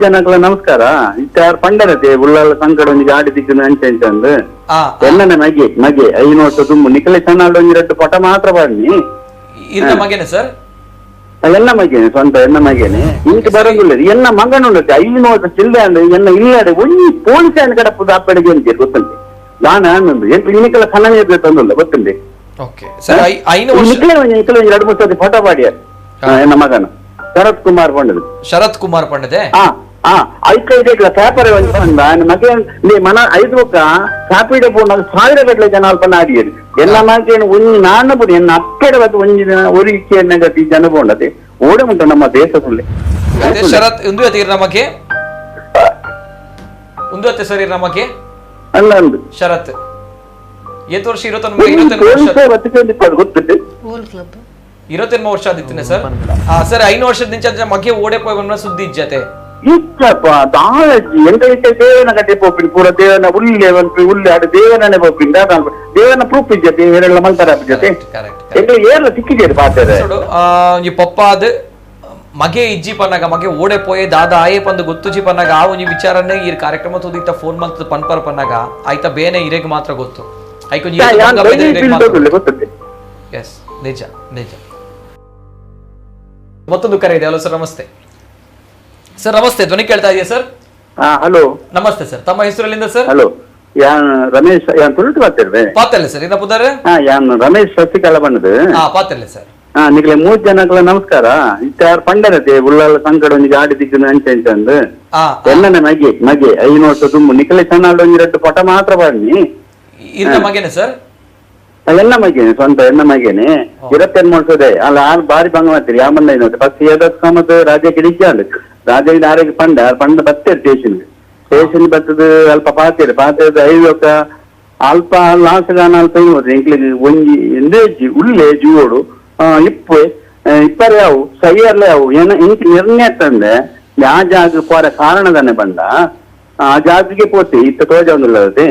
ಜನಕ್ಕೆಲ್ಲ ನಮಸ್ಕಾರ. ಇತ್ತಾರು ಪಂಡರತೆ ಉಳ್ಳಾಲ ಸಂಕಡ ಒಂಜಿ ಗಾಡಿ ದಿಕ್ಕನ ಅಂಚೆ ಅಂಚಂದು ಎನ್ನನ ಮಗೆ 5 ವರ್ಷ ತುಂಬು ನಿಖಲೆ ಸಣ್ಣ ಒಂಜಿ 2 ಪಟ ಮಾತ್ರ ಬನ್ನಿ ಮಗೇನೆ ಸರ್ ಎನ್ನ ಮಗೇನೆ ಸ್ವಂತ ಎನ್ನ ಮಗೇನೆ ಇಂಕ ಬರಂಗಿಲ್ಲ ಎನ್ನ ಮಗನುಂಡತೆ 5 ವರ್ಷ ಚಿಲ್ಲೆ ಅಂದ್ ಎನ್ನ ಇಲ್ಲಡೆ ಒಂಜಿ ಪೊಲೀಸ್ ಅನ್ನ ಕಡಪದ ಅಪ್ಪಡಿಗೆ ಅಂತ ಗೊತ್ತಂತೆ ನಾನು ಅನ್ನೊಂದು ಎಂಟು ಇನಿಕಲ ಸಣ್ಣ ತಂದಿಲ್ಲ ಗೊತ್ತಂತೆ ನಿಖಲೆ ಒಂಜಿ 2-3 ಸರ್ತಿ ಫೋಟೋ ಪಾಡಿಯ ಎನ್ನ ಮಗನ ಶರತ್ ಕುಮಾರ್ ಪಂಡದೆ ಐಕೈಲ ಪೇಪರ್ ಮಗೆ ಮನ 5 ಕಾಪಿಡೆ ಪೋನ 1000 ಗಟ್ಟಲೆ ಜನ ಅಲ್ಪ ಆಡಿಯರು ಎಲ್ಲ ಮಾಕೇನು ಒಂಜಿ ನಾಣ್ಣ ಪುಡಿ ಎನ್ನ ಅಕ್ಕಡೆ ಬತ್ತು ಒಂಜಿ ಒರಿ ಇಕ್ಕೆಯನ್ನ ಗತಿ ಜನ ಪೋಂಡತೆ ಓಡೆ ಉಂಟು ನಮ್ಮ ದೇಶದಲ್ಲಿ ಶರತ್ ಒಂದು ನಮಗೆ ಒಂದು ಸರಿ ನಮಗೆ ಅಲ್ಲ ಅಂದು ಶರತ್ ಎಷ್ಟು ವರ್ಷ 21 ಗೊತ್ತಿತ್ತು 23 ವರ್ಷ ಆದಿತ್ತೇನೆ ಸರ್ ಸರ್ 5 ವರ್ಷದ ನಿಂಚ ಮಗೆ ಓಡೆ ಪೋಯ್ ಸುದ್ದಿ ಇಜ್ಜತೆ ಇಷ್ಟಪ್ಪ ದಾಳಜ್ಜಿ ಎಂತ ದೇವನ ಕಟ್ಟೆ ಪೋಪಿನ್ ಪೂರ ದೇವನ ಉಳ್ಳಿ ಆಡು ದೇವನೇ ಪೋಪಿನ್ ದೇವನ ಪ್ರೂಫ್ ಇಜ್ಜತೆ ಏನೆಲ್ಲ ಮಲ್ತಾರ ಜೊತೆ ಏರ್ಲ ಸಿಕ್ಕಿದ್ದೇನೆ ಪಾತ್ರೆ ಈ ಪಪ್ಪ ಅದು ಮಗೆ ಇಜ್ಜಿ ಪನ್ನಾಗ ಮಗೆ ಓಡೆ ಪೋಯೆ ದಾದ ಆಯೇ ಪಂದು ಗೊತ್ತುಜಿ ಪನ್ನಾಗ ಆ ಒಂಜಿ ವಿಚಾರನೇ ಈ ಕಾರ್ಯಕ್ರಮ ತೋದಿತ್ತ ಫೋನ್ ಮಲ್ತ ಪನ್ಪರ್ ಪನ್ನಾಗ ಆಯ್ತಾ ಬೇನೆ ಇರೆಗ್ ಮಾತ್ರ ಗೊತ್ತು ಎಸ್ ನಿಜ ನಿಜ. ಮತ್ತೊಂದು ಕರೆ ಇದೆ. ಹಲೋ ಸರ್, ನಮಸ್ತೆ ಸರ್. ನಮಸ್ತೆ, ಧ್ವನಿ ಕೇಳ್ತಾ ಇದೆಯಾ ಸರ್? ಹಲೋ ನಮಸ್ತೆ ಸರ್. ತಮ್ಮ ಹೆಸರಲ್ಲಿಂದ ಸರ್? ಹಲೋ, ಯಾನ್ ರಮೇಶ್ ಯಾನ್ ತುಳುಟು ಮಾತಾಡ್ವೆ ಪಾತಲ್ಲ ಸರ್. ಇನ್ನ ಪುದಾರೆ ಯಾನ್ ರಮೇಶ್ ಸಸಿಕಾಲ ಬಂದದು ಪಾತಲ್ಲ ಸರ್. ನಿಕ್ಲೆ 3 ಜನಕ್ಕೆಲ್ಲ ನಮಸ್ಕಾರ. ಇತ್ತಾರು ಪಂಡರತೆ ಉಳ್ಳಾಲ ಸಂಕಡ ಒಂಜಿ ಗಾಡಿ ದಿಕ್ಕನ ಅಂಚೆ ಅಂಚಂದು ಎನ್ನನ ಮಗೆ 5 ವರ್ಷ ತುಂಬು ನಿಖಲೆ ಸಣ್ಣ ಒಂಜಿ 2 ಪಟ ಮಾತ್ರ ಬನ್ನಿ ಮಗೇನೆ ಸರ್ ಎನ್ನ ಮಗೇನೆ ಸ್ವಂತ ಎನ್ನ ಮಗೇನೆ 22 ವರ್ಷದೆ ಅಲ್ಲ ಆರು ಬಾರಿ ಭಂಗ ಮಾಡ್ತೀರಿ ಯಾಮಂದ ಫಸ್ಟ್ ಏದಮ್ಮದು ರಾಜ್ಯ ಕಿಡಿಕ್ಕಾಂಡ್ ರಾಜ್ಯ ಆರೋಗ್ಯ ಪಂಡ ಬರ್ತೇರಿ ಸ್ಟೇಷನ್ ಬರ್ತದ ಅಲ್ಪ ಪಾತೇರಿ 5 ಅಲ್ಪ ಲಾಸ್ಗಾನ ಅಲ್ಪ ಎಂಕ್ಲಿಗೆ ಒಂಜಿ ಎಂದೇಜಿ ಉಳ್ಳೆ ಜೀವೋಡು ಇಪ್ಪರೆ ಅವು ಸೈಯರ್ಲೆ ಅವು ಇಂಕ್ ನಿರ್ಣಯ ತಂದೆ ಆ ಜಾಗ ಪೋರ ಕಾರಣದನ್ನೇ ಬಂದ ಆ ಜಾಗಕ್ಕೆ ಪೋತಿ ಇತ್ತ ತೋಜ ಒಂದಿಲ್ಲದೆ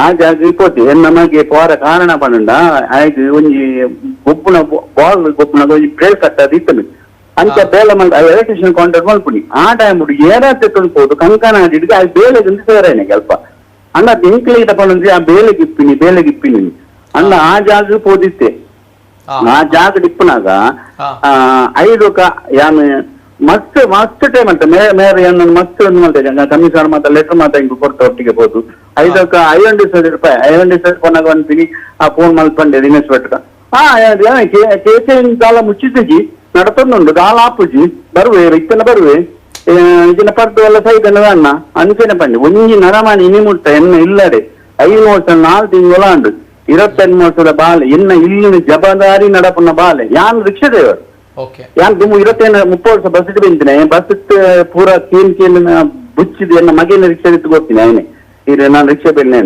ಆ ಜಾಗ ಪೋತಿ ನಮಗೆ ಪೋರ ಕಾರಣ ಪಂಡ ಆಯ್ತು ಒಂಜಿ ಗೊಬ್ಬುನ ಬಾಲ್ ಗೊಬ್ಬುನ ಒಂಜಿ ಬ್ರೇಲ್ ಕಟ್ಟದ ಇತ್ತನು ಅಂಚ ಬೇಲೆ ಮಲ್ದ ಎಲೆಕ್ಟ್ರಿಷಿಯನ್ ಕಾಂಟ್ರಾಕ್ಟ್ ಮಲ್ಪುನಿ ಆ ಟೈಮ್ ಏರಾ ತೆಕ್ಕೊಂಡು ಕಂಕಣ ಆಡಿಡ್ಗೆ ಆ ಬೇಲೆಗೆ ಸೇರೇನೆ ಸ್ವಲ್ಪ ಅಣ್ಣ ಇಂಕ್ಲಿ ತಗೊಂಡ್ರೆ ಆ ಬೇಲೆಗಿಪ್ಪಿನಿ ಅಣ್ಣ ಆ ಜಾಗ ಪೋದಿತ್ತೆ ಆ ಜಾಗ ಡಿಪ್ಪನಾಗ 5 ಯಾನ್ ಮಸ್ತ್ ಮಸ್ತ್ ಟೈಮ್ ಅಂತ ಮೇರೆ ಮಸ್ತ್ ಮಾಡ್ತೇವೆ ಕಮಿಷನರ್ ಮಾತ್ರ ಲೆಟರ್ ಮಾತ್ರ ಹಿಂಗ್ ಕೊಡ್ತಾ ಒಟ್ಟಿಗೆ ಹೋದು 5 ₹500 500 ಕೊನಾಗ ಅಂತೀನಿ ಆ ಫೋನ್ ಮಲ್ಪಂಡೆ ದಿನೇಶ್ ಭಟ್ಕ ಕೇಸೆ ಕಾಲ ಮುಚ್ಚಿದ್ದಿ ನಡತೊಂದುಂಡು ಕಾಲ ಆಪುಜಿ ಬರುವೆ ಇತ್ತನ ಬರುವೆ ಇದನ್ನ ಪರ್ದು ಎಲ್ಲ ಸೈತನ ಅಣ್ಣ ಅಂಚೆನೆ ಪಂಡೆ ಒಂಜಿ ನರಮಾಣಿ ಇನಿ ಮುಟ್ಟ ಎನ್ನ ಇಲ್ಲಡೆ 5 ವರ್ಷ 4 ತಿಂಗಳ ಅಂಡು 22 ವರ್ಷದ ಬಾಲೆ ಎನ್ನ ಇಲ್ಲಿನ ಜವಾಬ್ದಾರಿ ನಡಪುನ ಬಾಲೆ ಯಾನ್ ರಿಕ್ಷಾ ಡ್ರೈವರ್ ಯಾನ್ ತುಂಬ 30 ವರ್ಷ ಬಸ್ ಬೆಂತಿನ ಬಸ್ ಪೂರ ಕೀನ್ ಬುಚ್ಚಿದ್ ಎನ್ನ ಮಗೇನ ರಿಕ್ಷಾ ಇತ್ತು ಗೊತ್ತೀನಿ ಅವನೇ ಈಗ ನಾನು ರಿಕ್ಷಾ ಬೆಲ್ಲೆ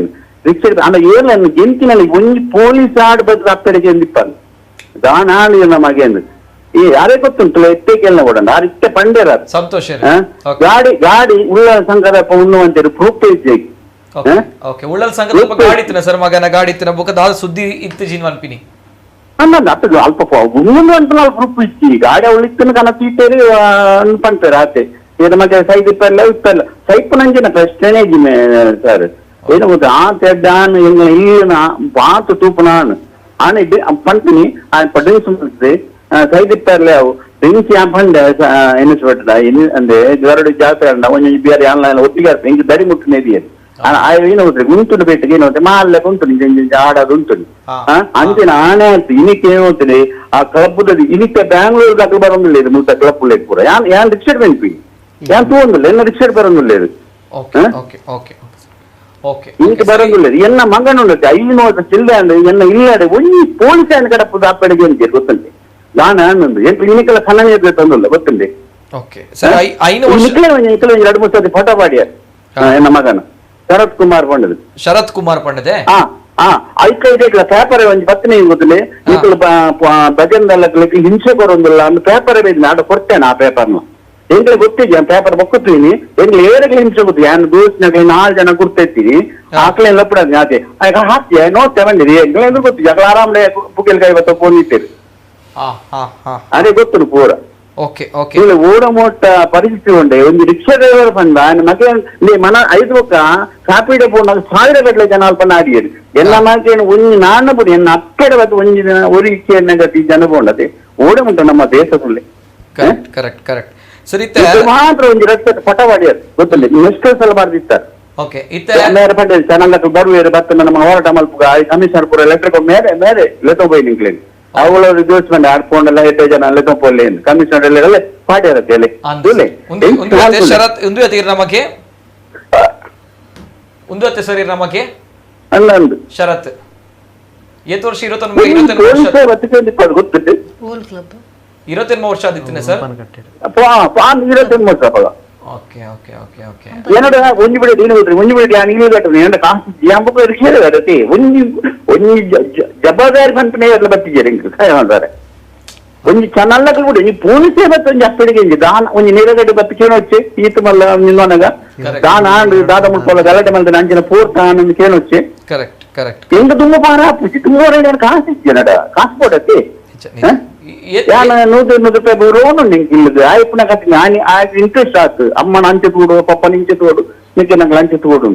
ರಿಕ್ಷಾ ಅಂದ ಏನ್ ಗೆಂತಿನಲ್ಲಿ ಒಂಜಿ ಪೊಲೀಸ್ ಆಡ್ ಬದ್ ಅಪ್ಪಡಿಗೆ ಎಂದಿಪ್ಪನು ದಾನಾಳು ಎನ್ನ ಮಗೇಂದು ಈ ಯಾರೇ ಗೊತ್ತುಂಟು ಎತ್ತೇಕೆಲ್ಲ ಕೊಡ ಆ ರಿಕ್ಷಾ ಪಂಡೇರ ಸಂತೋಷ ಗಾಡಿ ಉಳ್ಳ ಸಂಘದಪ್ಪ ಉಣ್ಣುವಂತೇಳಿ ಪ್ರೂಫ್ ಇದ್ದೆ ಉಳ್ಳಲ್ ಸಂಘ ಗಾಡಿ ಇತ್ತಿನ ಸರ್ ಮಗನ ಗಾಡಿ ಇತ್ತಿನ ಬುಕ್ಕ ಸುದ್ದಿ ಇತ್ತು ಜೀವನ್ಪಿನಿ ಅಲ್ಲ ಅಲ್ಪ ಉಣ್ಣು ಪ್ರೂಫ್ ಇಚ್ಚಿ ಗಾಡಿ ಉಳಿತನ ಕನ ತೀಟೇರಿ ಪಂಪೇರು ಆತೆ ಇದು ಮತ್ತೆ ಸೈಡ್ ಇಪ್ಪಲ್ಲ ಸೈಪ್ ನಂಜಿನ ಪ್ರಶ್ನೆ ಸರ್ ಏನು ಗೊತ್ತ ಆ ತೆಡ್ಡಾನ್ ಎಂಗ ಈನ ಬಾತು ತೂಪು ನಾನು ಆನೆ ಪಂಪಿನಿ ಆ ಪಡ್ಡಿಂಗ್ ಸುಮ್ಮನೆ ಸೈಡ್ ಇಪ್ಪರ್ಲೆ ಅವು ರಿಂಗ್ಸ್ ಯಾ ಪಂಡೆ ಎನಿಸ್ಬಿಟ್ಟದ ಅಂದ್ರೆ ಗರಡು ಜಾತ್ರೆ ಅಂಡ ಒಂಜಿ ಬೇರೆ ಆನ್ಲೈನ್ ಒಟ್ಟಿಗೆ ಹಿಂಗೆ ದಡಿ ಮುಟ್ಟಿನ ಇದೆಯದು ಏನು ಹೋದ್ರೆ ಗುಂಟುಡು ಬೇಟಿಗೆ ಏನು ಹೋದ್ರೆ ಮಾಲ್ಲೆ ಉಂಟು ಆಡೋದು ಉಂಟು ಅಂಚಿನ ಆನೆ ಅಂತ ಇನಿಕ್ಕೆ ಏನು ಹೋಗ್ತದೆ ಆ ಕ್ಲಬ್ದಲ್ಲಿ ಇನಿಕ್ಕೆ ಬ್ಯಾಂಗ್ಳೂರ್ ದಾಖಲು ಬರೋದಿಲ್ಲ ಇದು ಮುಟ್ಟ ಕ್ಲಬ್ ಪೂರ ಯಾನ್ ರಿಕ್ಷಾ ಬೆಂಪಿ ಯಾನ್ ತಗೊಂಡಿಲ್ಲ ಎನ್ನ ರಿಕ್ಷಾ ಬರೋದಿಲ್ಲ ಇದು ಇಂಕ ಬರೋದಿಲ್ಲ ಎನ್ನ ಮಗನುಂಡತೆ 5 ವರ್ಷ ಚಿಲ್ಲೆ ಅಂದ್ರೆ ಎನ್ನ ಇಲ್ಲಡೆ ಒಂಜಿ ಪೊಲೀಸ್ ಅನ್ನ ಕಡಪದ ಅಪ್ಪಡಿಗೆ ಅಂತ ಗೊತ್ತಂತೆ ನಾನು ಅನ್ನೊಂದು ಎಂಟು ಇನಿಕೆಲ್ಲ ಸಣ್ಣ ತಂದಿಲ್ಲ ಗೊತ್ತಂತೆ ನಿಕ್ಲೆ ಒಂಜಿ 2-3 ಸರ್ತಿ ಫೋಟೋ ಪಾಡಿಯ ಎನ್ನ ಮಗನ ಶರತ್ ಕುಮಾರ್ ಪಂಡದೆ ಐಕೈಲ ಪೇಪರ್ ಒಂಜಿ ಪತ್ನಿ ಗೊತ್ತಲೆ ಈಕಲು ಭಜನ್ದಲ್ಲ ಹಿಂಸೆ ಕೊರೊಂದಿಲ್ಲ ಅಂದ್ ಪೇಪರ್ ಬೇಡ ಆಡ ಕೊಡ್ತೇನೆ ಆ ಪೇಪರ್ನ ಎಂಗ್ಲೆ ಗೊತ್ತಿದ್ಯ ಪೇಪರ್ ಬೊಕ್ಕುತ್ತೀನಿ ಎಂಗ್ಲೆ ಏರಗ್ಲೆ ಹಿಂಸೆ ಗೊತ್ತಿ ಯಾನ್ ದೋಸ್ತಿನಾಗ 4 ಜನ ಗುರ್ತೈತಿರಿ ಆಕ್ಲೇನ್ ಲಪ್ಪಡಾಗ ಅದೇ ಹಾಕ್ಯ ನೋಡ್ತೇ ಬಂದಿರಿ ಎಂಗ್ಲೆ ಗೊತ್ತಿದ್ಯ ಆರಾಮ್ಲೆ ಪುಕೆಲ್ ಕೈ ಬತ್ತ ಫೋನ್ ಇಟ್ಟೇರಿ ಅದೇ ಗೊತ್ತು ಪೂರ ಓಕೆ ಓಕೆ ಇಲ್ಲಿ ಓಡಮೋಟ ಪರಿಸ್ಥಿತಿ ಉಂಡೆ ಒಂದು ರಿಕ್ಷಾ ಡ್ರೈವರ್ ಬಂದ ಮತ್ತೆ ನೀ ಮನ 5 ಒಕ್ಕ ಕಾಪಿ ಡೆಪೋ 1000 ಗಟ್ಟಲೆ ಜನ ಅಲ್ಪ ನಾಡಿಯರು ಎಲ್ಲ ಮಾಕೇನು ಒಂಜಿ ನಾಣ್ಣ ಬಿಡಿ ಎನ್ನ ಅಕ್ಕಡೆ ಬತ್ತು ಒಂಜಿ ದಿನ ಒಂದು ಇಚ್ಛೆಯನ್ನ ಗತಿ ಜನ ಬೋಂಡದೆ ಓಡಮುಂಟ ನಮ್ಮ ದೇಶದಲ್ಲಿ ಕರೆಕ್ಟ್ ಕರೆಕ್ಟ್ ಕರೆಕ್ಟ್ ಸರಿ ಮಾತ್ರ ಒಂದು ರಸ್ತೆ ಪಟವಾಡಿಯರು ಗೊತ್ತಿಲ್ಲ ಎಷ್ಟು ಸಲ ಬರ್ದಿತ್ತಾರೆ ಓಕೆ ಮೇರೆ ಪಂಡ ಚಾನಲ್ ಬರುವೇರು ಬತ್ತ ನಮ್ಮ ಹೋರಾಟ ಮಲ್ಪ ಕಮಿಷನರ್ ಪೂರ ಲೆಟರ್ ಮೇಲೆ ಮೇಲೆ ಲೆಟೋ ಬೈ ನಿಂಕ್ಲೇನು ಅವಳ ರಿಜೋಸ್ಮೆಂಟ್ ಆಡ್ಕೊಂಡೆಲ್ಲ 8 ಜನ ಲೆಟೋ ಪೋಲೆ ಕಮಿಷನರ್ ಎಲ್ಲ ಪಾಡ್ಯಾರತ್ತೆ ಅಲ್ಲಿ ಶರತ್ ಒಂದು ಅತಿ ನಮಗೆ ಒಂದು ಅತಿ ಸರಿ ನಮಗೆ ಅಲ್ಲಂದು ಶರತ್ ಎಷ್ಟು ವರ್ಷ 21 ವರ್ಷ ಗೊತ್ತಿತ್ತು 21 ವರ್ಷ ಆದಿತ್ತೇನೆ ಸರ್ 21 ವರ್ಷ ಓಕೆ ಓಕೆ ಓಕೆ ಓಕೆ ಏನಡ ಒಂಜಿ ಬಿಡ ದೀನ ಹೋದ್ರಿ ಒಂಜಿ ಬಿಡ ನೀನು ಗಟ್ಟರು ಏನಡ ಕಾಸು ಯಾಂಬಕ ರಿಕ್ಷೆ ಗಟ್ಟತಿ ಒಂಜಿ ಒಂಜಿ ಜವಾಬ್ದಾರಿ ಕಂಪನಿ ಎಲ್ಲ ಬತ್ತಿದ್ದಾರೆ ಇಂಕ ಕಾಯ ಮಾಡ್ತಾರೆ ಒಂಜಿ ಚಾನಲ್ ಕೂಡ ಈ ಪೊಲೀಸೇ ಬತ್ತ ಒಂಜಿ ಅಪ್ಪಡಿಗೆ ಇಂಜಿ ದಾನ ಒಂಜಿ ನೀರಗಡ್ಡೆ ಬತ್ತಿಕೇನು వచ్చి ಈತ ಮಲ್ಲ ನಿನ್ನೋನಗ ದಾನ ಆಂಡು ದಾದ ಮುಳ್ಕೊಲ್ಲ ಗಲಾಟೆ ಮಲ್ದ ಅಂಜಿನ ಪೂರ್ತ ಆನಂದ ಕೇನು వచ్చి ಕರೆಕ್ಟ್ ಕರೆಕ್ಟ್ ಎಂಗ ತುಂಬ ಪಾರ ಪುಸಿ ತುಂಬ ಕಾಸು ಇಜ್ಜನಡ ಕಾಸು ಕೊಡತಿ ಯಾನ 100 ರೂಪಾಯಿ ರೋನು ನಿಂಗೆ ಇಲ್ಲದು ಆಯ್ಪನ ಕತ್ತಿ ನಾನು ಇಂಟ್ರೆಸ್ಟ್ ಆಯ್ತು ಅಮ್ಮನ ಅಂಚೆ ತೋಡು ಪಪ್ಪನ ಇಂಚೆ ತೋಡು ನಿಕ್ಕೆ ನಂಗೆ ಅಂಚೆ ತೋಡು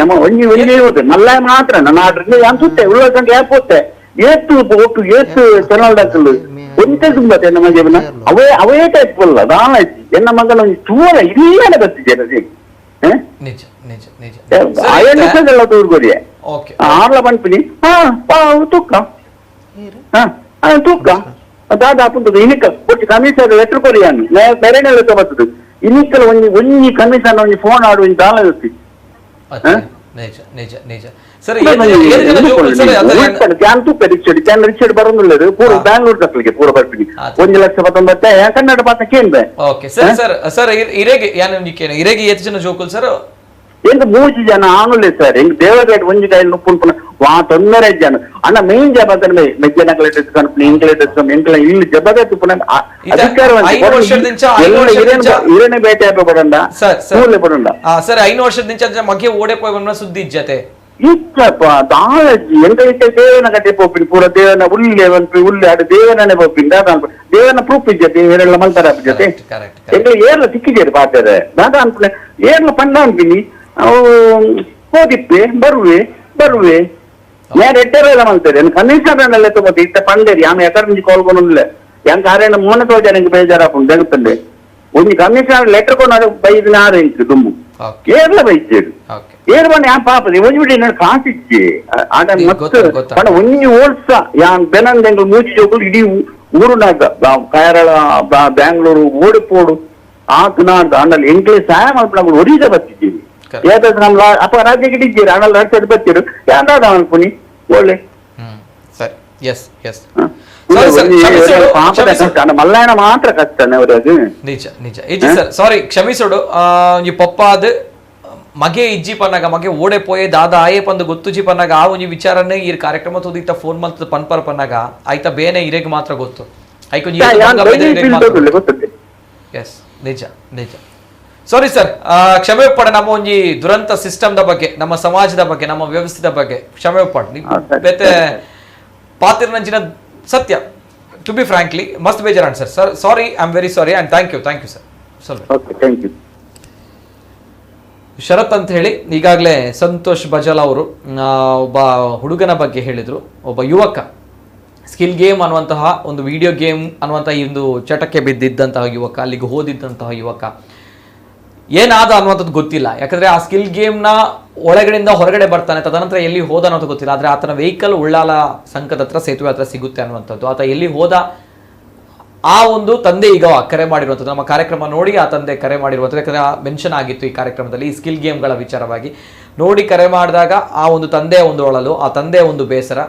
ನಮ್ಮ ಒಂಜಿ ಒಂಜಿ ಹೋದೆ ನಲ್ಲ ಮಾತ್ರ ನನ್ನ ಆಡ್ರಿಗೆ ಅನ್ಸುತ್ತೆ ಉಳ್ಳಗಂಟೆ ಯಾಕೆ ಹೋಗ್ತೆ ಏತು ಒಟ್ಟು ಏತು ಚಾನಲ್ ಡಾಕಲು ಒಂದೇ ತುಂಬತ್ತೆ ನಮ್ಮ ಜೀವನ ಅವೇ ಟೈಪ್ ಅಲ್ಲ ದಾನ ಎನ್ನ ಮಗನ ಒಂದು ಚೂರ ಇಲ್ಲೇ ಬರ್ತಿದ್ದೆ ನಿಜ ನಿಜ ನಿಜ ಅಯ್ಯಲ್ಲ ತೋರ್ಗೋರಿಯೇ ಆರ್ಲ ಬಂದ್ಪಿನಿ ತೂಕ ತೂಕ ದಾದಾಪುಂಟದು ಇನಿಕ ಒಟ್ಟು ಕಮಿಷನ್ ಲೆಟರ್ ಕೊರಿಯಾನು ಬೇರೆನೆಲ್ಲ ಬರ್ತದೆ ಇನಿಕಲ್ ಒಂಜಿ ಕಮಿಷನ್ ಒಂಜಿ ಫೋನ್ ಆಡು ಒಂಜಿ ದಾಲ ಇರ್ತಿ ನಿಜ ನಿಜ ನಿಜ ಸರಿ ಕ್ಯಾನ್ ರಿಕ್ಷೆಡ್ ಬರೋದಿಲ್ಲ ಪೂರ ಬ್ಯಾಂಗ್ಳೂರ್ ಕಟ್ಲಿಕ್ಕೆ ಪೂರ ಬರ್ತೀನಿ 1,19,000 ಕನ್ನಡ ಭಾಷೆ ಕೇಂದ್ರ ಓಕೆ ಸರ್ ಸರ್ ಸರ್ ಇರೇಗೆ ಯಾನು ನಿಕ್ಕೇನು ಇರೇಗೆ ಎಷ್ಟು ಜನ ಜೋಕುಲ್ ಸರ್ ಎಂತ 3 ಜನ ಆನುಲೆ ಸರ್ ಎಂಗ್ ದೇವಗೇಟ್ ಒಂಜಿ ಕೈ ನುಪ್ಪುನ್ ವಾ 9 ಜನ ಅಣ್ಣ ಮೇನ್ ಜಬಾದನ್ ಮೆಜ್ಜನ ಕಲೆಕ್ಟರ್ ಕಂಪನಿ ಇಂಗ್ಲೇಟರ್ಸ್ ಎಂಕ್ಲ ಇಲ್ಲಿ ಜಬಾದತ್ ಪುನ ಇರನೆ ಬೇಟೆ ಆಪ ಬಡಂಡ ಸರ್ ಬಡಂಡ ಸರ್ 5 ವರ್ಷದಿಂದ ಮಗೆ ಓಡೆ ಪೋಯ್ ಬನ್ನ ಸುದ್ದಿ ಇಜ್ಜತೆ ಇಚ್ಚಪ್ಪ ದಾಳಜಿ ಎಂತ ಇಟ್ಟ ದೇವನ ಕಟ್ಟೆ ಪೋಪಿನ್ ಪೂರ ದೇವನ ಉಲ್ಲೆ ಉಲ್ಲೆ ಆಡು ದೇವನೇ ಪೋಪಿನ್ ದೇವನ ಪ್ರೂಫ್ ಇಜ್ಜತೆ ಏರೆಲ್ಲ ಮಲ್ತಾರ ಜೊತೆ ಎಂಗ್ಲ ಏರ್ಲ ಸಿಕ್ಕಿದ್ದೇರು ಪಾತಾರೆ ದಾದ ಅನ್ಪನೆ ಏರ್ಲ ಪಂಡ ಅನ್ಪಿನಿ ಅವು ಹೋದಿಪ್ಪೆ ಬರುವೆ ഞാൻ 8 വേല മത്സരം കമ്മീഷണറല്ലേ തോമത്തി ഇത്ത പണ്ടേരി ഞാൻ എക്കറിഞ്ച് കോൾക്കൊന്നുമില്ല ഞാൻ കാരണം 3 തോജാൻ എനിക്ക് ബേജാറാക്കും ജഗത്തിന്റെ ഒന്ന് കമ്മീഷണർ ലെറ്റർ കൊണ്ടാണ് ബൈദിനാറ് എനിക്ക് തുമ്പു കേരള ബൈച്ചേട് ഏത് പണ്ട് ഞാൻ പാപ്പത് ഒന്നിവിടെ എന്നെ കാണിച്ചേ ആടെ മത്ത് പണ്ട് ഒന്നി ഓൾസ ഞാൻ ബെനന്തെങ്കിൽ മൂച്ചി ചോക്കൽ ഇടി ಊರುನಾಗ ಕೇರಳ ಬ್ಯಾಂಗ್ಳೂರು ಓಡಿಪೋಡು ಆತನಾಡ್ದು ಅಣ್ಣಲ್ಲಿ ಎಂಕ್ಲೆ ಸಹಾಯ ಮಾಡ್ಬಿಟ್ಟು ಒರಿದ ಬರ್ತಿದ್ದೀವಿ ಏದಾದ್ರು ನಮ್ಮ ಅಪ್ಪ ರಾಜ್ಯಕ್ಕೆ ಇಟ್ಟಿದ್ದೀರಿ ಅಣ್ಣಲ್ಲಿ ನಡ್ಸೋದು ಬರ್ತಿರು ಯಾವ್ದಾದ ಅನ್ಪುನಿ ಒಳ್ಳೆ ಸರಿ ಎಸ್ ಎಸ್ ಮಲ್ಲಾಯಣ ಮಾತ್ರ ಕಷ್ಟನೇ ಅವರದು ನಿಜ ನಿಜ ಇಜ್ಜಿ ಸರ್ ಸಾರಿ ಕ್ಷಮಿಸೋಡು ಈ ಪಪ್ಪಾದ ಮಗೆ ಇಜ್ಜಿ ಪನ್ನಾಗ ಮಗೆ ಓಡೆ ಪೋಯೆ ದಾದ ಆಯೇ ಪಂದು ಗೊತ್ತುಜಿ ಪನ್ನಾಗ ಆ ಒಂಜಿ ವಿಚಾರನೇ ಈ ಕಾರ್ಯಕ್ರಮ ತೋದಿತ್ತ ಫೋನ್ ಮಲ್ತದ ಪನ್ಪರ ಪನ್ನಾಗ ಆಯ್ತಾ ಬೇನೆ ಇರೆಗ್ ಮಾತ್ರ ಗೊತ್ತು ಎಸ್ ನಿಜ ನಿಜ ಸಾರಿ ಸರ್ ಕ್ಷಮೆ ಪಡ ನಮ್ಮ ಒಂಜಿ ದುರಂತ ಸಿಸ್ಟಮ್ ದ ಬಗ್ಗೆ ನಮ್ಮ ಸಮಾಜದ ಬಗ್ಗೆ ನಮ್ಮ ವ್ಯವಸ್ಥೆದ ಬಗ್ಗೆ ಕ್ಷಮೆ ಪಡ ಬೇತೆ ಪಾತಿರ್ನಂಚಿನ ಸತ್ಯ ಟು ಬಿ ಫ್ರಾಂಕ್ಲಿ ಮಸ್ಟ್ ಬೇಜಾರ್ sir sorry I am very sorry and thank you sir thank you Sharath ಅಂತ ಹೇಳಿ ಈಗಾಗಲೇ ಸಂತೋಷ್ ಬಜಾಲ್ ಅವರು ಒಬ್ಬ ಹುಡುಗನ ಬಗ್ಗೆ ಹೇಳಿದ್ರು ಒಬ್ಬ ಯುವಕ ಸ್ಕಿಲ್ ಗೇಮ್ ಅನ್ನುವಂತಹ ಒಂದು ವಿಡಿಯೋ ಗೇಮ್ ಅನ್ನುವಂತಹ ಈ ಒಂದು ಚಟಕ್ಕೆ ಬಿದ್ದಿದ್ದಂತಹ ಯುವಕ ಅಲ್ಲಿಗೆ ಹೋದಿದ್ದಂತಹ ಯುವಕ ಏನಾದ ಅನ್ನುವಂಥದ್ದು ಗೊತ್ತಿಲ್ಲ ಯಾಕಂದ್ರೆ ಆ ಸ್ಕಿಲ್ ಗೇಮ್ನ ಒಳಗಡೆಯಿಂದ ಹೊರಗಡೆ ಬರ್ತಾನೆ ತದನಂತರ ಎಲ್ಲಿ ಹೋದ ಅನ್ನೋದು ಗೊತ್ತಿಲ್ಲ ಆದರೆ ಆತನ ವೆಹಿಕಲ್ ಉಳ್ಳಾಲ ಸಂಕದ ಹತ್ರ ಸೇತುವೆ ಹತ್ರ ಸಿಗುತ್ತೆ ಅನ್ನುವಂಥದ್ದು ಆತ ಎಲ್ಲಿ ಹೋದ ಆ ಒಂದು ತಂದೆ ಈಗ ಕರೆ ಮಾಡಿರುವಂಥದ್ದು ನಮ್ಮ ಕಾರ್ಯಕ್ರಮ ನೋಡಿ ಆ ತಂದೆ ಕರೆ ಮಾಡಿರುವಂಥದ್ದು ಯಾಕಂದರೆ ಮೆನ್ಷನ್ ಆಗಿತ್ತು ಈ ಕಾರ್ಯಕ್ರಮದಲ್ಲಿ ಈ ಸ್ಕಿಲ್ ಗೇಮ್ಗಳ ವಿಚಾರವಾಗಿ ನೋಡಿ ಕರೆ ಮಾಡಿದಾಗ ಆ ಒಂದು ತಂದೆಯ ಒಂದು ಒಳಲು ಆ ತಂದೆಯ ಒಂದು ಬೇಸರ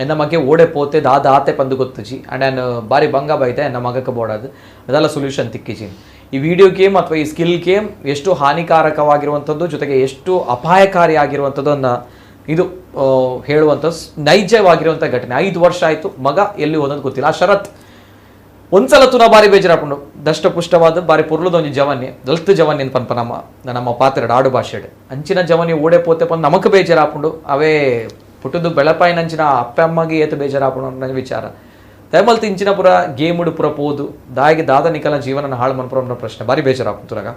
ಎನ್ನ ಮಗೆ ಓಡೆ ಪೋತೆ ದಾದ ಆತೆ ಪಂದು ಗೊತ್ತುಜಿ ಆ್ಯಂಡ್ ನಾನು ಬಾರಿ ಭಂಗ ಬೈತೆ ಎನ್ನ ಮಗಕ್ಕೆ ಬೋಡೋದು ಅದೆಲ್ಲ ಸೊಲ್ಯೂಷನ್ ತಿಕ್ಕಿಜಿ ಈ ವಿಡಿಯೋ ಗೇಮ್ ಅಥವಾ ಈ ಸ್ಕಿಲ್ ಗೇಮ್ ಎಷ್ಟು ಹಾನಿಕಾರಕವಾಗಿರುವಂಥದ್ದು ಜೊತೆಗೆ ಎಷ್ಟು ಅಪಾಯಕಾರಿಯಾಗಿರುವಂಥದ್ದು ಅನ್ನ ಇದು ಹೇಳುವಂಥದ್ದು ನೈಜವಾಗಿರುವಂಥ ಘಟನೆ 5 ವರ್ಷ ಆಯಿತು ಮಗ ಎಲ್ಲಿ ಹೋದಂತ ಗೊತ್ತಿಲ್ಲ ಆ ಶರತ್ ಒಂದ್ಸಲ ತುನ ಬಾರಿ ಬೇಜಾರಾಪುಂಡು ದಷ್ಟಪುಷ್ಟವಾದ ಬಾರಿ ಪುರ್ಲದ ಒಂಜಿ ಜವನ್ಯ ದಲ್ತ್ ಜವನ್ಯ ಪನ್ಪ ನಮ್ಮ ಪಾತ್ರ ಆಡು ಭಾಷೆಡ್ ಅಂಚಿನ ಜವನಿ ಓಡೆ ಪೋತೆ ಪಂದು ನಮಕ್ ಬೇಜಾರಾಪುಂಡು ಅವೇ ಪುಟ್ಟದು ಬೆಳಪಾಯಿನಂಚಿನ ಅಪ್ಪ ಅಮ್ಮಗೆ ಏತು ಬೇಜಾರಾಪುಂಡು ನನ್ನ ವಿಚಾರ ದಯಮಲ್ತಿ ಇಂಚಿನ ಪುರ ಗೇಮ್ ಉಡು ಪುರ ಪೋದು ದಾಯಿಗೆ ದಾದ ನಿಕಲ ಜೀವನ ಹಾಳು ಮನ್ಪುರ ಅನ್ನೋ ಪ್ರಶ್ನೆ ಬಾರಿ ಬೇಜಾರಾಗ್ತುರಾಗ.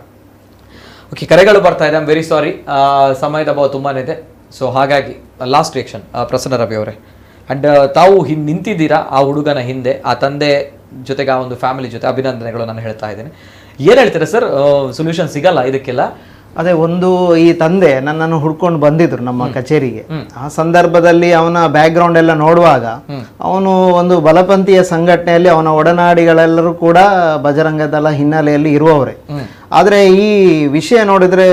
ಓಕೆ, ಕರೆಗಳು ಬರ್ತಾ ಇದೆ. ಐಮ್ ವೆರಿ ಸಾರಿ, ಸಮಯದ ಅಭಾವ ತುಂಬಾನೇ ಇದೆ. ಸೊ ಹಾಗಾಗಿ ಲಾಸ್ಟ್ ರಿಯಾಕ್ಷನ್ ಪ್ರಸನ್ನ ರವಿ ಅವರೇ. ಅಂಡ್ ತಾವು ನಿಂತಿದ್ದೀರಾ ಆ ಹುಡುಗನ ಹಿಂದೆ, ಆ ತಂದೆ ಜೊತೆಗೆ ಆ ಒಂದು ಫ್ಯಾಮಿಲಿ ಜೊತೆ. ಅಭಿನಂದನೆಗಳು ನಾನು ಹೇಳ್ತಾ ಇದ್ದೇನೆ. ಏನು ಹೇಳ್ತೀರಾ ಸರ್, ಸೊಲ್ಯೂಷನ್ ಸಿಗಲ್ಲ ಇದಕ್ಕೆಲ್ಲ? ಅದೇ ಒಂದು, ಈ ತಂದೆ ನನ್ನನ್ನು ಹುಡ್ಕೊಂಡು ಬಂದಿದ್ರು ನಮ್ಮ ಕಚೇರಿಗೆ. ಆ ಸಂದರ್ಭದಲ್ಲಿ ಅವನ ಬ್ಯಾಕ್ ಗ್ರೌಂಡ್ ಎಲ್ಲ ನೋಡುವಾಗ ಅವನು ಒಂದು ಬಲಪಂಥೀಯ ಸಂಘಟನೆಯಲ್ಲಿ ಅವನ ಒಡನಾಡಿಗಳೆಲ್ಲರೂ ಕೂಡ ಬಜರಂಗದಳ ಹಿನ್ನೆಲೆಯಲ್ಲಿ ಇರುವವರೇ. ಆದ್ರೆ ಈ ವಿಷಯ ನೋಡಿದ್ರೆ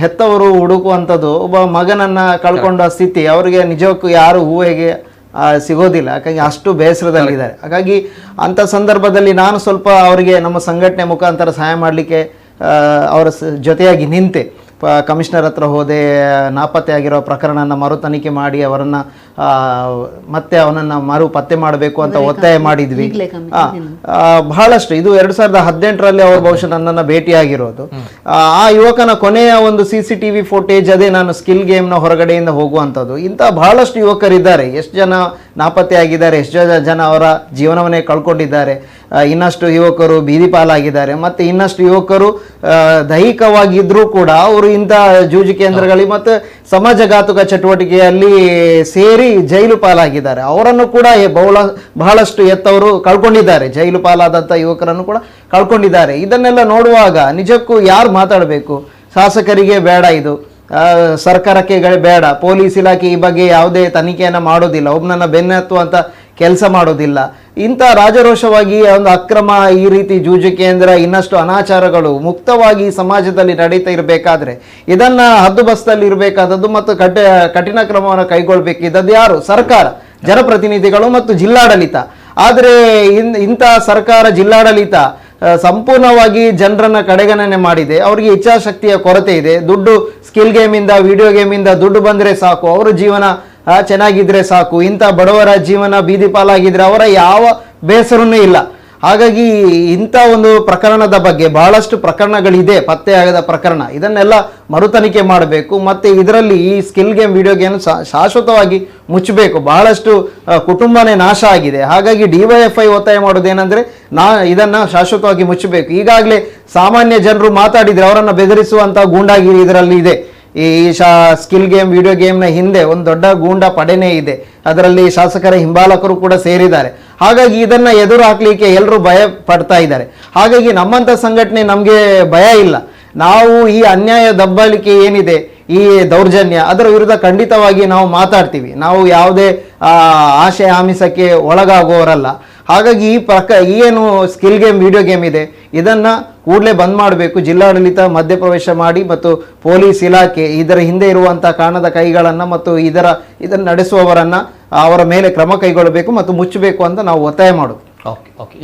ಹೆತ್ತವರು ಹುಡುಕುವಂಥದ್ದು ಒಬ್ಬ ಮಗನನ್ನ ಕಳ್ಕೊಂಡ ಸ್ಥಿತಿ ಅವರಿಗೆ ನಿಜಕ್ಕೂ ಯಾರು ಊಹೆಗೆ ಸಿಗೋದಿಲ್ಲ. ಹಾಗಾಗಿ ಅಷ್ಟು ಬೇಸರದಲ್ಲಿದ್ದಾರೆ. ಹಾಗಾಗಿ ಅಂಥ ಸಂದರ್ಭದಲ್ಲಿ ನಾನು ಸ್ವಲ್ಪ ಅವರಿಗೆ ನಮ್ಮ ಸಂಘಟನೆ ಮುಖಾಂತರ ಸಹಾಯ ಮಾಡಲಿಕ್ಕೆ ಅವರ ಜೊತೆಯಾಗಿ ನಿಂತೆ. ಕಮಿಷನರ್ ಹತ್ರ ಹೋದೆ, ನಾಪತ್ತೆ ಆಗಿರೋ ಪ್ರಕರಣನ ಮರು ತನಿಖೆ ಮಾಡಿ ಅವರನ್ನು ಮತ್ತೆ ಅವನನ್ನು ಮರು ಪತ್ತೆ ಮಾಡಬೇಕು ಅಂತ ಒತ್ತಾಯ ಮಾಡಿದ್ವಿ. ಬಹಳಷ್ಟು ಇದು 2018ರಲ್ಲಿ ಅವರು ಬಹುಶಃ ನನ್ನನ್ನು ಭೇಟಿಯಾಗಿರೋದು. ಆ ಯುವಕನ ಕೊನೆಯ ಒಂದು CCTV ಫುಟೇಜ್ ಅದೇ ನಾನು ಸ್ಕಿಲ್ ಗೇಮ್ನ ಹೊರಗಡೆಯಿಂದ ಹೋಗುವಂಥದ್ದು. ಇಂಥ ಬಹಳಷ್ಟು ಯುವಕರಿದ್ದಾರೆ. ಎಷ್ಟು ಜನ ನಾಪತ್ತೆ ಆಗಿದ್ದಾರೆ, ಎಷ್ಟು ಜನ ಅವರ ಜೀವನವನ್ನೇ ಕಳ್ಕೊಂಡಿದ್ದಾರೆ, ಇನ್ನಷ್ಟು ಯುವಕರು ಬೀದಿ ಪಾಲಾಗಿದ್ದಾರೆ, ಮತ್ತು ಇನ್ನಷ್ಟು ಯುವಕರು ದೈಹಿಕವಾಗಿದ್ರೂ ಕೂಡ ಅವರು ಇಂಥ ಜೂಜು ಕೇಂದ್ರಗಳಿಗೆ ಮತ್ತು ಸಮಾಜಘಾತುಕ ಚಟುವಟಿಕೆಯಲ್ಲಿ ಸೇರಿ ಜೈಲು ಪಾಲಾಗಿದ್ದಾರೆ. ಅವರನ್ನು ಕೂಡ ಬಹಳಷ್ಟು ಎತ್ತವರು ಕಳ್ಕೊಂಡಿದ್ದಾರೆ. ಜೈಲು ಪಾಲಾದಂಥ ಯುವಕರನ್ನು ಕೂಡ ಕಳ್ಕೊಂಡಿದ್ದಾರೆ. ಇದನ್ನೆಲ್ಲ ನೋಡುವಾಗ ನಿಜಕ್ಕೂ ಯಾರು ಮಾತಾಡಬೇಕು? ಶಾಸಕರಿಗೆ ಬೇಡ, ಇದು ಸರ್ಕಾರಕ್ಕೆ ಬೇಡ, ಪೊಲೀಸ್ ಇಲಾಖೆ ಈ ಬಗ್ಗೆ ಯಾವುದೇ ತನಿಖೆಯನ್ನು ಮಾಡೋದಿಲ್ಲ, ಒಬ್ಬನನ್ನ ಬೆನ್ನತ್ತುವಂಥ ಕೆಲಸ ಮಾಡೋದಿಲ್ಲ. ಇಂಥ ರಾಜರೋಷವಾಗಿ ಒಂದು ಅಕ್ರಮ, ಈ ರೀತಿ ಜೂಜು ಕೇಂದ್ರ, ಇನ್ನಷ್ಟು ಅನಾಚಾರಗಳು ಮುಕ್ತವಾಗಿ ಸಮಾಜದಲ್ಲಿ ನಡೀತಾ ಇರಬೇಕಾದ್ರೆ ಇದನ್ನ ಹದ್ದುಬಸ್ತಲ್ಲಿ ಇರಬೇಕಾದದ್ದು ಮತ್ತು ಕಠಿಣ ಕ್ರಮವನ್ನು ಕೈಗೊಳ್ಳಬೇಕಿದ್ದದ್ದು ಯಾರು? ಸರ್ಕಾರ, ಜನಪ್ರತಿನಿಧಿಗಳು ಮತ್ತು ಜಿಲ್ಲಾಡಳಿತ. ಆದರೆ ಇಂಥ ಸರ್ಕಾರ, ಜಿಲ್ಲಾಡಳಿತ ಸಂಪೂರ್ಣವಾಗಿ ಜನರನ್ನ ಕಡೆಗಣನೆ ಮಾಡಿದೆ. ಅವರಿಗೆ ಇಚ್ಛಾಶಕ್ತಿಯ ಕೊರತೆ ಇದೆ. ದುಡ್ಡು, ಸ್ಕಿಲ್ ಗೇಮಿಂದ, ವಿಡಿಯೋ ಗೇಮಿಂದ ದುಡ್ಡು ಬಂದರೆ ಸಾಕು, ಅವರ ಜೀವನ ಚೆನ್ನಾಗಿದ್ರೆ ಸಾಕು. ಇಂಥ ಬಡವರ ಜೀವನ ಬೀದಿ ಪಾಲಾಗಿದ್ರೆ ಅವರ ಯಾವ ಬೇಸರನೂ ಇಲ್ಲ. ಹಾಗಾಗಿ ಇಂಥ ಒಂದು ಪ್ರಕರಣದ ಬಗ್ಗೆ ಬಹಳಷ್ಟು ಪ್ರಕರಣಗಳಿದೆ, ಪತ್ತೆಯಾಗದ ಪ್ರಕರಣ. ಇದನ್ನೆಲ್ಲ ಮರುತನಿಖೆ ಮಾಡಬೇಕು. ಮತ್ತು ಇದರಲ್ಲಿ ಈ ಸ್ಕಿಲ್ ಗೇಮ್, ವಿಡಿಯೋ ಗೇಮ್ ಶಾಶ್ವತವಾಗಿ ಮುಚ್ಚಬೇಕು. ಬಹಳಷ್ಟು ಕುಟುಂಬನೇ ನಾಶ ಆಗಿದೆ. ಹಾಗಾಗಿ DYFI ಒತ್ತಾಯ ಮಾಡೋದೇನೆಂದರೆ ಇದನ್ನು ಶಾಶ್ವತವಾಗಿ ಮುಚ್ಚಬೇಕು. ಈಗಾಗಲೇ ಸಾಮಾನ್ಯ ಜನರು ಮಾತಾಡಿದರೆ ಅವರನ್ನು ಬೆದರಿಸುವಂಥ ಗೂಂಡಾಗಿರಿ ಇದರಲ್ಲಿ ಇದೆ. ಈ ಸ್ಕಿಲ್ ಗೇಮ್, ವಿಡಿಯೋ ಗೇಮ್ನ ಹಿಂದೆ ಒಂದು ದೊಡ್ಡ ಗೂಂಡಾ ಪಡೆನೇ ಇದೆ. ಅದರಲ್ಲಿ ಶಾಸಕರ ಹಿಂಬಾಲಕರು ಕೂಡ ಸೇರಿದ್ದಾರೆ. ಹಾಗಾಗಿ ಇದನ್ನ ಎದುರು ಹಾಕ್ಲಿಕ್ಕೆ ಎಲ್ಲರೂ ಭಯ ಪಡ್ತಾ ಇದ್ದಾರೆ. ಹಾಗಾಗಿ ನಮ್ಮಂಥ ಸಂಘಟನೆ, ನಮಗೆ ಭಯ ಇಲ್ಲ. ನಾವು ಈ ಅನ್ಯಾಯ, ದಬ್ಬಾಳಿಕೆ ಏನಿದೆ, ಈ ದೌರ್ಜನ್ಯ, ಅದರ ವಿರುದ್ಧ ಖಂಡಿತವಾಗಿ ನಾವು ಮಾತಾಡ್ತೀವಿ. ನಾವು ಯಾವುದೇ ಆಶೆ ಆಮಿಷಕ್ಕೆ ಒಳಗಾಗುವವರಲ್ಲ. ಹಾಗಾಗಿ ಏನು ಸ್ಕಿಲ್ ಗೇಮ್, ವಿಡಿಯೋ ಗೇಮ್ ಇದೆ, ಇದನ್ನ ಕೂಡಲೇ ಬಂದ್ ಮಾಡಬೇಕು. ಜಿಲ್ಲಾಡಳಿತ ಮಧ್ಯಪ್ರವೇಶ ಮಾಡಿ ಮತ್ತು ಪೊಲೀಸ್ ಇಲಾಖೆ ಇದರ ಹಿಂದೆ ಇರುವಂಥ ಕಾಣದ ಕೈಗಳನ್ನು ಮತ್ತು ಇದನ್ನು ನಡೆಸುವವರನ್ನ ಅವರ ಮೇಲೆ ಕ್ರಮ ಕೈಗೊಳ್ಳಬೇಕು ಮತ್ತು ಮುಚ್ಚಬೇಕು ಅಂತ ನಾವು ಒತ್ತಾಯ ಮಾಡೋದು. ಓಕೆ.